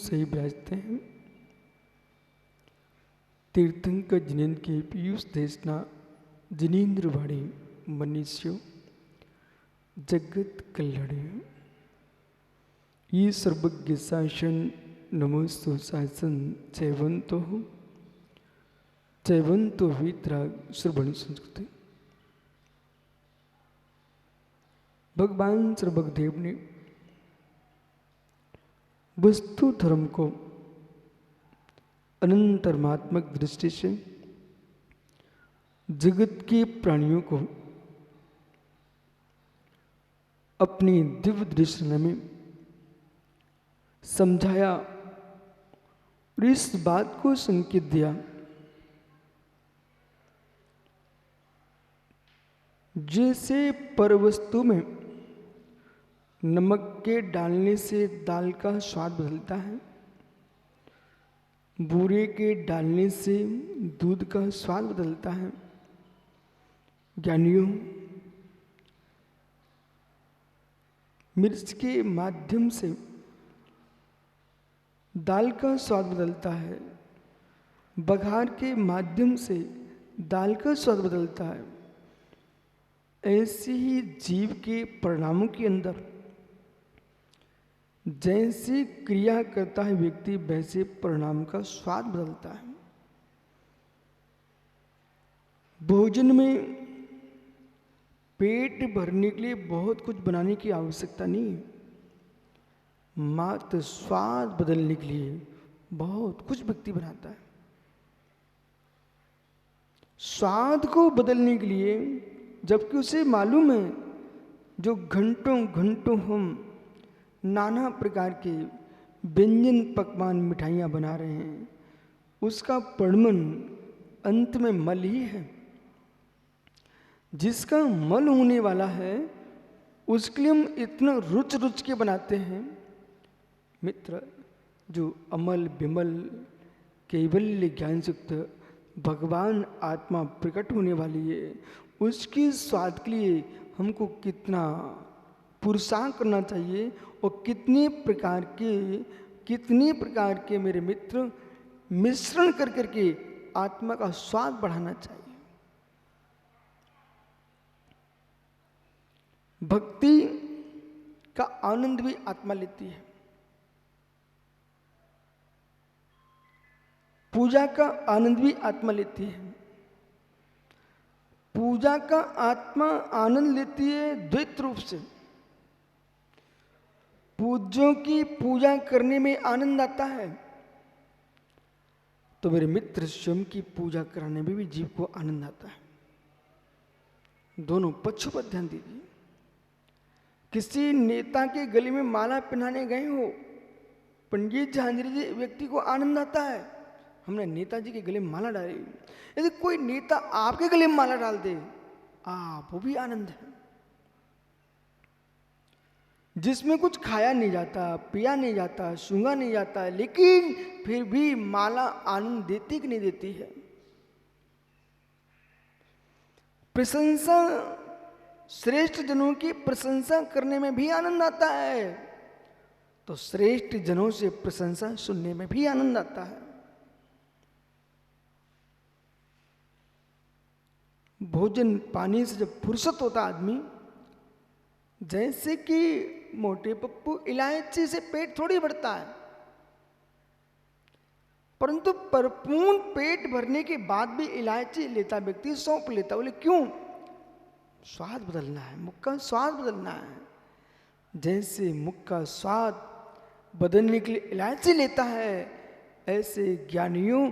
सही ब्याजते हैं। तीर्थंकर जिनेन्द्र के पीयूष देशना जिनेन्द्र वाणी मनुष्यो जगत कल्याणे। ये सर्वज्ञ शासन नमोस्तु शासन चैवंतो वितराग श्रवण संस्कृति। भगवान सर्वज्ञदेव ने वस्तु धर्म को अनंतरमात्मक दृष्टि से जगत के प्राणियों को अपनी दिव्य दृष्टि में समझाया और इस बात को संकेत दिया जैसे परवस्तु में नमक के डालने से दाल का स्वाद बदलता है, बूरे के डालने से दूध का स्वाद बदलता है। ज्ञानियों, मिर्च के माध्यम से दाल का स्वाद बदलता है, बघार के माध्यम से दाल का स्वाद बदलता है। ऐसे ही जीव के परिणामों के अंदर जैसी क्रिया करता है व्यक्ति, वैसे परिणाम का स्वाद बदलता है। भोजन में पेट भरने के लिए बहुत कुछ बनाने की आवश्यकता नहीं है, मात्र स्वाद बदलने के लिए बहुत कुछ व्यक्ति बनाता है। स्वाद को बदलने के लिए, जबकि उसे मालूम है जो घंटों घंटों हम नाना प्रकार के व्यंजन पकवान मिठाइयाँ बना रहे हैं, उसका परिणमन अंत में मल ही है। जिसका मल होने वाला है उसके लिए हम इतना रुच रुच के बनाते हैं। मित्र, जो अमल विमल कैवल्य ज्ञान युक्त भगवान आत्मा प्रकट होने वाली है, उसके स्वाद के लिए हमको कितना पुरुषार्थ करना चाहिए और कितने प्रकार के मेरे मित्र मिश्रण कर करके आत्मा का स्वाद बढ़ाना चाहिए। भक्ति का आनंद भी आत्मा लेती है, पूजा का आनंद भी आत्मा लेती है। पूजा का आत्मा आनंद लेती है द्वैत रूप से। पूज्यों की पूजा करने में आनंद आता है, तो मेरे मित्र स्वयं की पूजा कराने में भी जीव को आनंद आता है। दोनों पक्षों पर ध्यान दीजिए। किसी नेता के गले में माला पहनाने गए हो, पंडित झांझरी जी, व्यक्ति को आनंद आता है, हमने नेताजी के गले में माला डाली। यदि कोई नेता आपके गले में माला डाल दे, वो भी आनंद है। जिसमें कुछ खाया नहीं जाता, पिया नहीं जाता, सूंघा नहीं जाता, लेकिन फिर भी माला आनंद देती कि नहीं देती है। प्रशंसा, श्रेष्ठ जनों की प्रशंसा करने में भी आनंद आता है, तो श्रेष्ठ जनों से प्रशंसा सुनने में भी आनंद आता है। भोजन पानी से जब फुर्सत होता आदमी, जैसे कि मोटे पप्पू इलायची से पेट थोड़ी भरता है, परंतु परिपूर्ण पेट भरने के बाद भी इलायची लेता व्यक्ति, सौंप लेता। बोले क्यों? स्वाद बदलना है, मुख का स्वाद बदलना है। जैसे मुख का स्वाद बदलने के लिए इलायची लेता है, ऐसे ज्ञानियों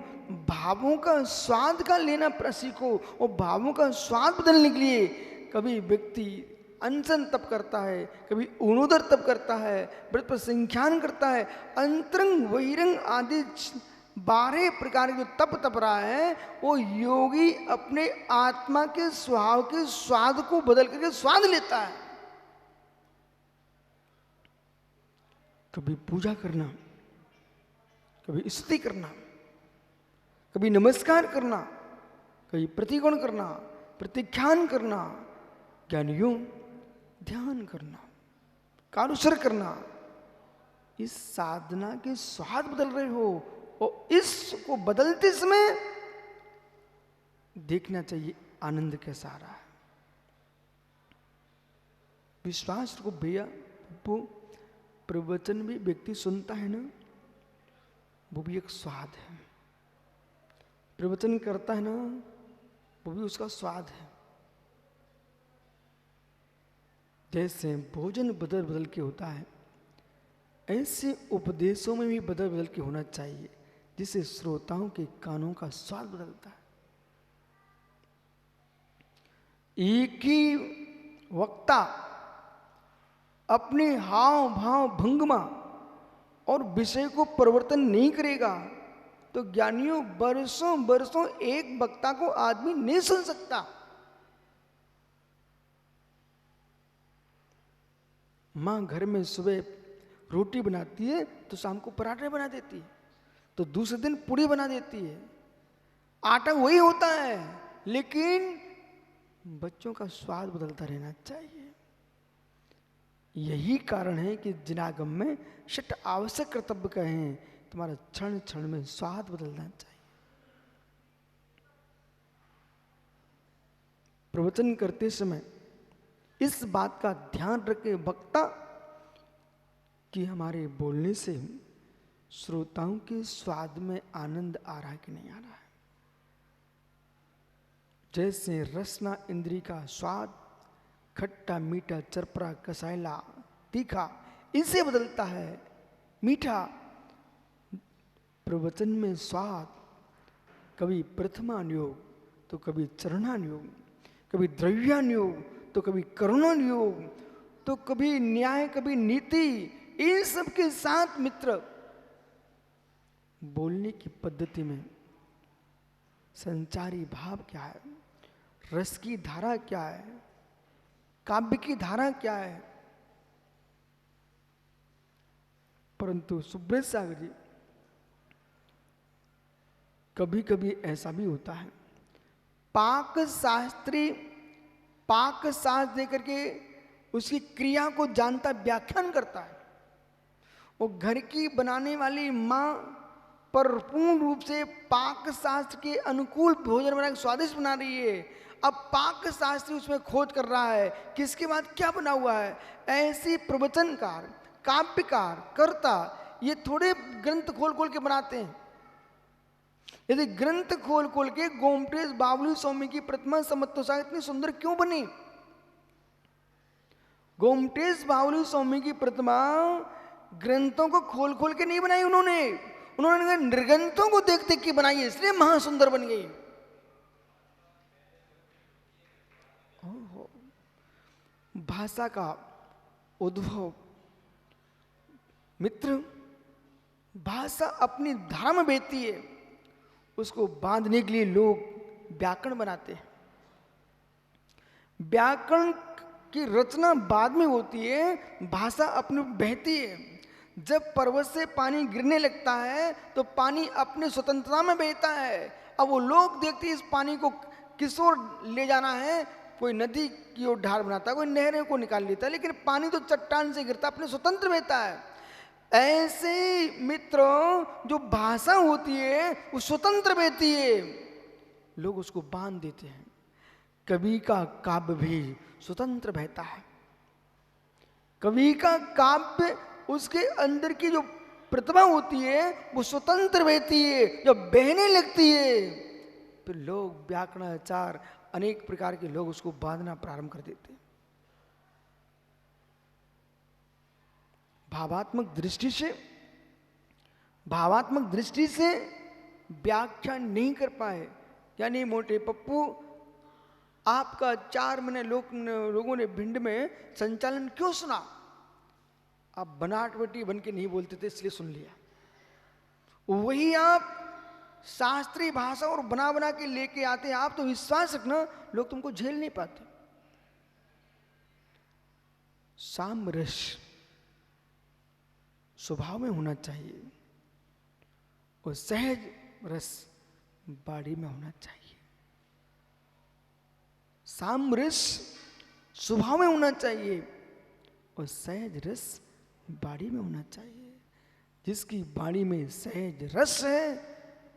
भावों का स्वाद का लेना सीखो। और भावों का स्वाद बदलने के लिए कभी व्यक्ति अनशन तप करता है, कभी ऊणोदर तप करता है, व्रत पर संख्यान करता है, अंतरंग बहिरंग आदि 12 प्रकार के जो तप रहा है, वो योगी अपने आत्मा के स्वभाव के स्वाद को बदल करके स्वाद लेता है। कभी पूजा करना, कभी स्तुति करना, कभी नमस्कार करना, कभी प्रतिगुण करना, प्रतिख्यान करना, ज्ञानियों ध्यान करना, कारुसर करना, इस साधना के स्वाद बदल रहे हो, और इसको बदलते समय देखना चाहिए आनंद कैसा आ रहा है। विश्वास रखो भैया, वो प्रवचन भी व्यक्ति सुनता है ना, वो भी एक स्वाद है। प्रवचन करता है ना, वो भी उसका स्वाद है। जैसे भोजन बदल बदल के होता है, ऐसे उपदेशों में भी बदल बदल के होना चाहिए, जिससे श्रोताओं के कानों का स्वाद बदलता है। एक ही वक्ता अपने हाव भाव भंगिमा और विषय को परिवर्तन नहीं करेगा तो ज्ञानियों बरसों बरसों एक वक्ता को आदमी नहीं सुन सकता। मां घर में सुबह रोटी बनाती है तो शाम को पराठे बना देती है, तो दूसरे दिन पूड़ी बना देती है। आटा वही होता है, लेकिन बच्चों का स्वाद बदलता रहना चाहिए। यही कारण है कि जिनागम में षट आवश्यक कर्तव्य कहें, तुम्हारा क्षण क्षण में स्वाद बदलना चाहिए। प्रवचन करते समय इस बात का ध्यान रखे वक्ता कि हमारे बोलने से श्रोताओं के स्वाद में आनंद आ रहा है कि नहीं आ रहा है। जैसे रसना इंद्री का स्वाद खट्टा मीठा चरपरा कसायला तीखा इनसे बदलता है। मीठा प्रवचन में स्वाद कभी प्रथमानुयोग तो कभी चरणानुयोग, कभी द्रव्यानुयोग तो कभी करुणानुयोग, तो कभी न्याय कभी नीति, इन सब के साथ मित्र बोलने की पद्धति में संचारी भाव क्या है, रस की धारा क्या है, काव्य की धारा क्या है। परंतु सुब्रत सागर जी, कभी कभी ऐसा भी होता है, पाक शास्त्र देकर के उसकी क्रिया को जानता व्याख्यान करता है। वो घर की बनाने वाली माँ परिपूर्ण रूप से पाक शास्त्र के अनुकूल भोजन बना के स्वादिष्ट बना रही है। अब पाक शास्त्री उसमें खोज कर रहा है किसके बाद क्या बना हुआ है। ऐसी प्रवचनकार, काव्यकार, कर्ता ये थोड़े ग्रंथ खोल खोल के बनाते हैं। यदि ग्रंथ खोल खोल के गोमटेश बावली स्वामी की प्रतिमा समत्वसा इतनी सुंदर क्यों बनी? गोमटेश बावली स्वामी की प्रतिमा ग्रंथों को खोल खोल के नहीं बनाई उन्होंने निर्ग्रंथों को देख देख के बनाई है, इसलिए महासुंदर बन गई। भाषा का उद्भव मित्र, भाषा अपनी धारा में बहती है, उसको बांधने के लिए लोग व्याकरण बनाते हैं। व्याकरण की रचना बाद में होती है, भाषा अपनी बहती है। जब पर्वत से पानी गिरने लगता है तो पानी अपनी स्वतंत्रता में बहता है। अब वो लोग देखते हैं इस पानी को किस ओर ले जाना है, कोई नदी की ओर ढाल बनाता है, कोई नहरों को निकाल लेता है, लेकिन पानी तो चट्टान से गिरता अपने स्वतंत्र बहता है। ऐसे मित्रों जो भाषा होती है वो स्वतंत्र बहती है, लोग उसको बांध देते हैं। कवि का काव्य भी स्वतंत्र बहता है। कवि का काव्य उसके अंदर की जो प्रतिभा होती है वो स्वतंत्र बहती है। जब बहने लगती है तो लोग व्याकरणाचार अनेक प्रकार के लोग उसको बांधना प्रारंभ कर देते हैं। भावात्मक दृष्टि से व्याख्या नहीं कर पाए, यानी मोटे पप्पू आपका 4 महीने लोगों ने भिंड में संचालन क्यों सुना? आप बनाटवटी बन के नहीं बोलते थे इसलिए सुन लिया। वही आप शास्त्रीय भाषा और बना बना के लेके आते हैं, आप तो विश्वास रखना लोग तुमको झेल नहीं पाते। सामरस स्वभाव में होना चाहिए और सहज रस बाड़ी में होना चाहिए। सामरस स्वभाव में होना चाहिए और सहज रस बाड़ी में होना चाहिए। जिसकी वाणी में सहज रस है,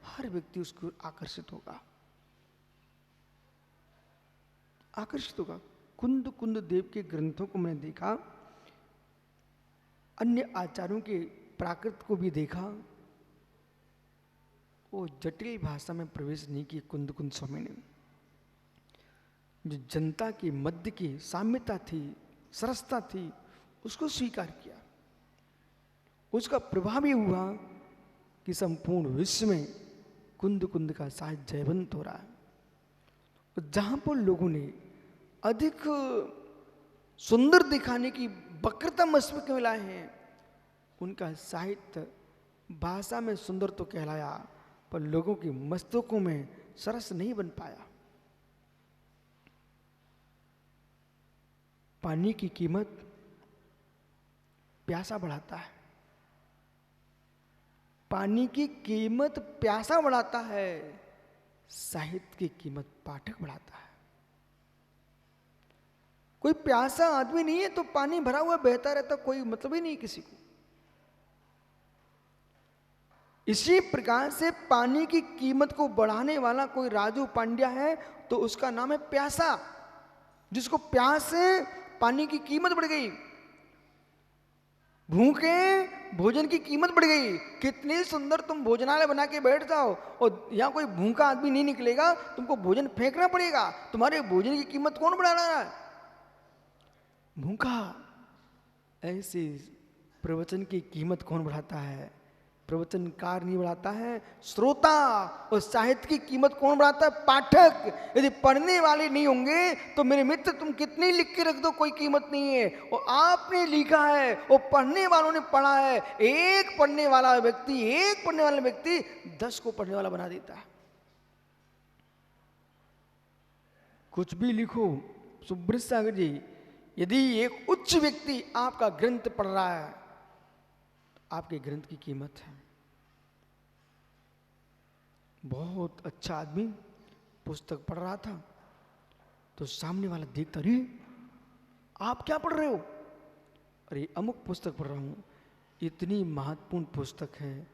हर व्यक्ति उसको आकर्षित होगा, आकर्षित होगा। कुंद कुंद देव के ग्रंथों को मैंने देखा, अन्य आचार्यों के प्राकृत को भी देखा, वो जटिल भाषा में प्रवेश नहीं किए कुंद कुंद स्वामी ने। जो जनता की मध्य की साम्यता थी, सरसता थी, उसको स्वीकार किया। उसका प्रभाव ये हुआ कि संपूर्ण विश्व में कुंद कुंद का साहित्य जयवंत हो रहा है। जहां पर लोगों ने अधिक सुंदर दिखाने की वक्रता मस्तिष्क में लाए हैं, उनका साहित्य भाषा में सुंदर तो कहलाया, पर लोगों के मस्तकों में सरस नहीं बन पाया। पानी की कीमत प्यासा बढ़ाता है, पानी की कीमत प्यासा बढ़ाता है, साहित्य की कीमत पाठक बढ़ाता है। कोई प्यासा आदमी नहीं है तो पानी भरा हुआ बहता रहता, कोई मतलब ही नहीं किसी को। इसी प्रकार से पानी की कीमत को बढ़ाने वाला कोई राजू पांड्या है तो उसका नाम है प्यासा। जिसको प्यास से पानी की कीमत बढ़ गई, भूखे भोजन की कीमत बढ़ गई। कितनी सुंदर तुम भोजनालय बना के बैठ जाओ और यहां कोई भूखा आदमी नहीं निकलेगा, तुमको भोजन फेंकना पड़ेगा। तुम्हारे भोजन की कीमत कौन बढ़ा रहा है? भूखा। ऐसे प्रवचन की कीमत कौन बढ़ाता है? प्रवचनकार नहीं बढ़ाता है, श्रोता। और साहित्य की कीमत कौन बढ़ाता है? पाठक। यदि पढ़ने वाले नहीं होंगे तो मेरे मित्र तुम कितनी लिख के रख दो, कोई कीमत नहीं है। और आपने लिखा है और पढ़ने वालों ने पढ़ा है। एक पढ़ने वाला व्यक्ति 10 को पढ़ने वाला बना देता है। कुछ भी लिखो सुब्रत सागर जी, यदि एक उच्च व्यक्ति आपका ग्रंथ पढ़ रहा है, आपके ग्रंथ की कीमत है। बहुत अच्छा आदमी पुस्तक पढ़ रहा था तो सामने वाला देखता, अरे आप क्या पढ़ रहे हो? अरे अमुक पुस्तक पढ़ रहा हूं। इतनी महत्वपूर्ण पुस्तक है,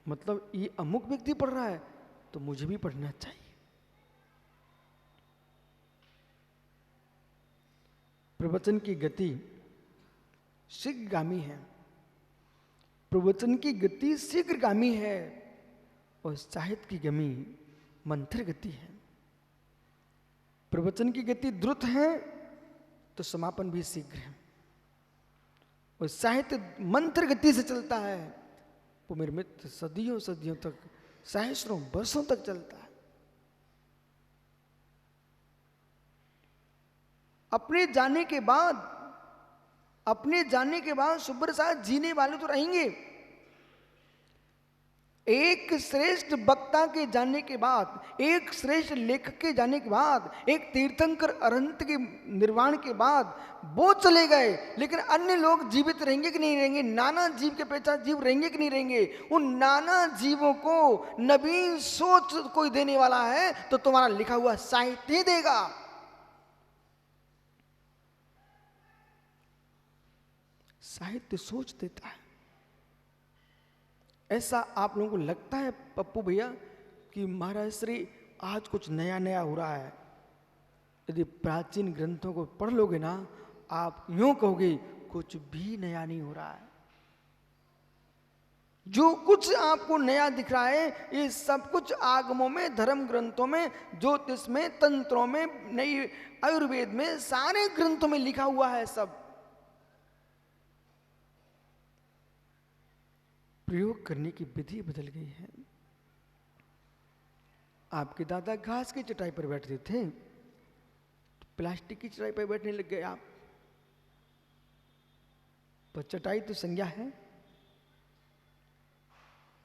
मतलब ये अमुक व्यक्ति पढ़ रहा है तो मुझे भी पढ़ना चाहिए। प्रवचन की गति शीघ्रगामी है, प्रवचन की गति शीघ्रगामी है और साहित्य की गति मंथर गति है। प्रवचन की गति द्रुत है तो समापन भी शीघ्र है, और साहित्य मंथर गति से चलता है वो मेरे मित्र सदियों सदियों तक, सहस्रों वर्षों तक चलता है। अपने जाने के बाद सुब्रत साहब जीने वाले तो रहेंगे। एक श्रेष्ठ वक्ता के जाने के बाद, एक श्रेष्ठ लेखक के जाने के बाद, एक तीर्थंकर अरहंत के निर्वाण के बाद वो चले गए, लेकिन अन्य लोग जीवित रहेंगे कि नहीं रहेंगे? नाना जीव के पहचान जीव रहेंगे कि नहीं रहेंगे? उन नाना जीवों को नवीन सोच कोई देने वाला है तो तुम्हारा लिखा हुआ साहित्य देगा। साहित्य सोच देता है। ऐसा आप लोगों को लगता है पप्पू भैया कि महाराज श्री आज कुछ नया नया हो रहा है? यदि प्राचीन ग्रंथों को पढ़ लोगे ना, आप यूं कहोगे कुछ भी नया नहीं हो रहा है। जो कुछ आपको नया दिख रहा है ये सब कुछ आगमों में, धर्म ग्रंथों में, ज्योतिष में, तंत्रों में, नई आयुर्वेद में, सारे ग्रंथों में लिखा हुआ है। सब प्रयोग करने की विधि बदल गई है। आपके दादा घास की चटाई पर बैठते थे, प्लास्टिक की चटाई पर बैठने लग गए आप। पर चटाई तो संज्ञा है।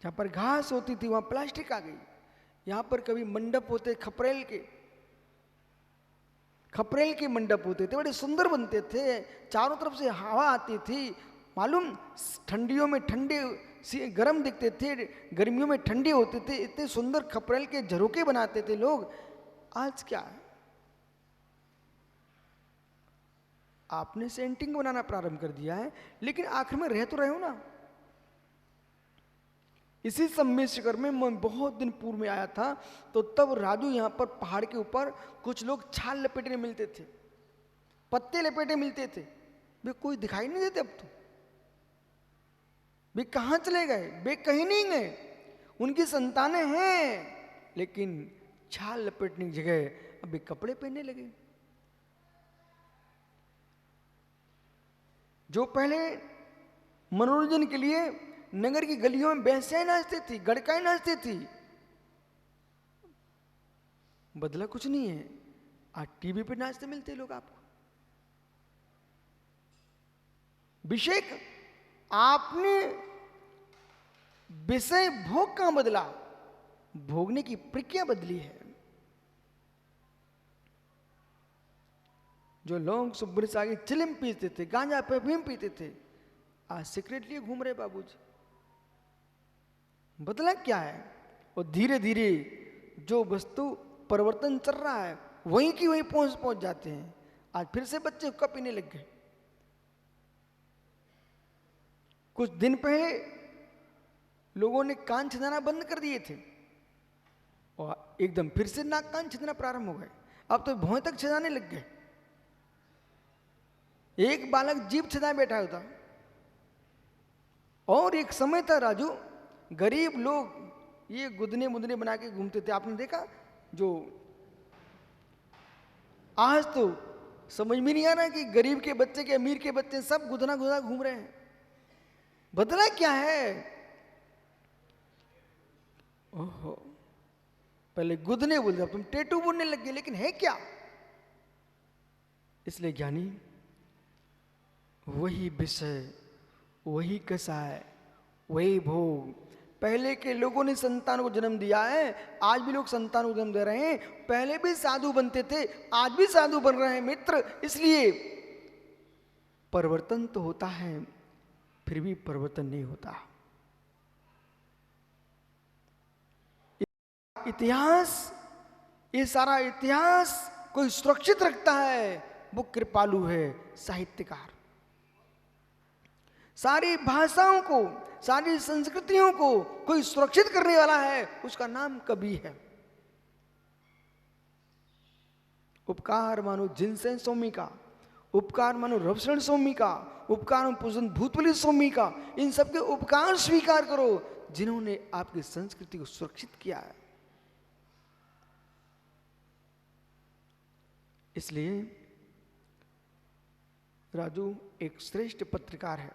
जहां पर घास होती थी वहां प्लास्टिक आ गई। यहां पर कभी मंडप होते खपरेल के मंडप होते थे, बड़े सुंदर बनते थे, चारों तरफ से हवा आती थी। मालूम, ठंडियों में ठंडे गर्म दिखते थे, गर्मियों में ठंडे होते थे। इतने सुंदर खपरेल के झरोके बनाते थे लोग। आज क्या है? आपने सेंटिंग बनाना प्रारंभ कर दिया है, लेकिन आखिर में रह तो रहे हो ना। इसी सम्मेशकर में मैं बहुत दिन पूर्व में आया था, तो तब राजू यहाँ पर पहाड़ के ऊपर कुछ लोग छाल लपेटने मिलते थे, पत्ते लपेटे मिलते थे। वे कोई दिखाई नहीं देते अब तो। वे कहाँ चले गए? वे कहीं नहीं गए। उनकी संतानें हैं, लेकिन छाल लपेटने की जगह अब वे कपड़े पहनने लगे। जो पहले मनोरंजन के लिए नगर की गलियों में भैंसें नाचती थी, गड़काएं नाचती थी, बदला कुछ नहीं है। आज टीवी पे नाचते मिलते लोग आपको। विषय आपने विषय भोग कहां बदला? भोगने की प्रक्रिया बदली है। जो लोग सुबह से आगे चिलम पीते थे, गांजा परफ्यूम पीते थे, आज सिगरेट लिए घूम रहे बाबूजी। बदला क्या है? और धीरे धीरे जो वस्तु परिवर्तन चल रहा है वहीं की वहीं पहुंच जाते हैं। आज फिर से बच्चे हुक्का पीने लग गए। कुछ दिन पहले लोगों ने कान छिदना बंद कर दिए थे और एकदम फिर से नाक कान छिदना प्रारंभ हो गए। अब तो भौं तक छिदाने लग गए। एक बालक जीभ छिदाए बैठा होता। और एक समय था राजू, गरीब लोग ये गुदने मुदने बना के घूमते थे। आपने देखा? जो आज तो समझ में नहीं आ रहा कि गरीब के बच्चे के अमीर के बच्चे सब गुदना गुदना घूम रहे हैं। बदला क्या है? ओहो, पहले गुदने बोलते, तुम टेटू बोलने लग गए। लेकिन है क्या? इसलिए ज्ञानी वही विषय, वही कसाय, वही भोग। पहले के लोगों ने संतान को जन्म दिया है, आज भी लोग संतान को जन्म दे रहे हैं। पहले भी साधु बनते थे, आज भी साधु बन रहे हैं मित्र। इसलिए परिवर्तन तो होता है, फिर भी परिवर्तन नहीं होता। इतिहास, ये सारा इतिहास कोई सुरक्षित रखता है, वो कृपालु है, साहित्यकार। सारी भाषाओं को, सारी संस्कृतियों को कोई सुरक्षित करने वाला है, उसका नाम कवि है। उपकार मानो जिनसेन स्वामी का, उपकार मानो रविशरण स्वामी का, उपकार मानो पूजन भूतबली स्वामी का। इन सबके उपकार स्वीकार करो जिन्होंने आपकी संस्कृति को सुरक्षित किया है। इसलिए राजू एक श्रेष्ठ पत्रकार है।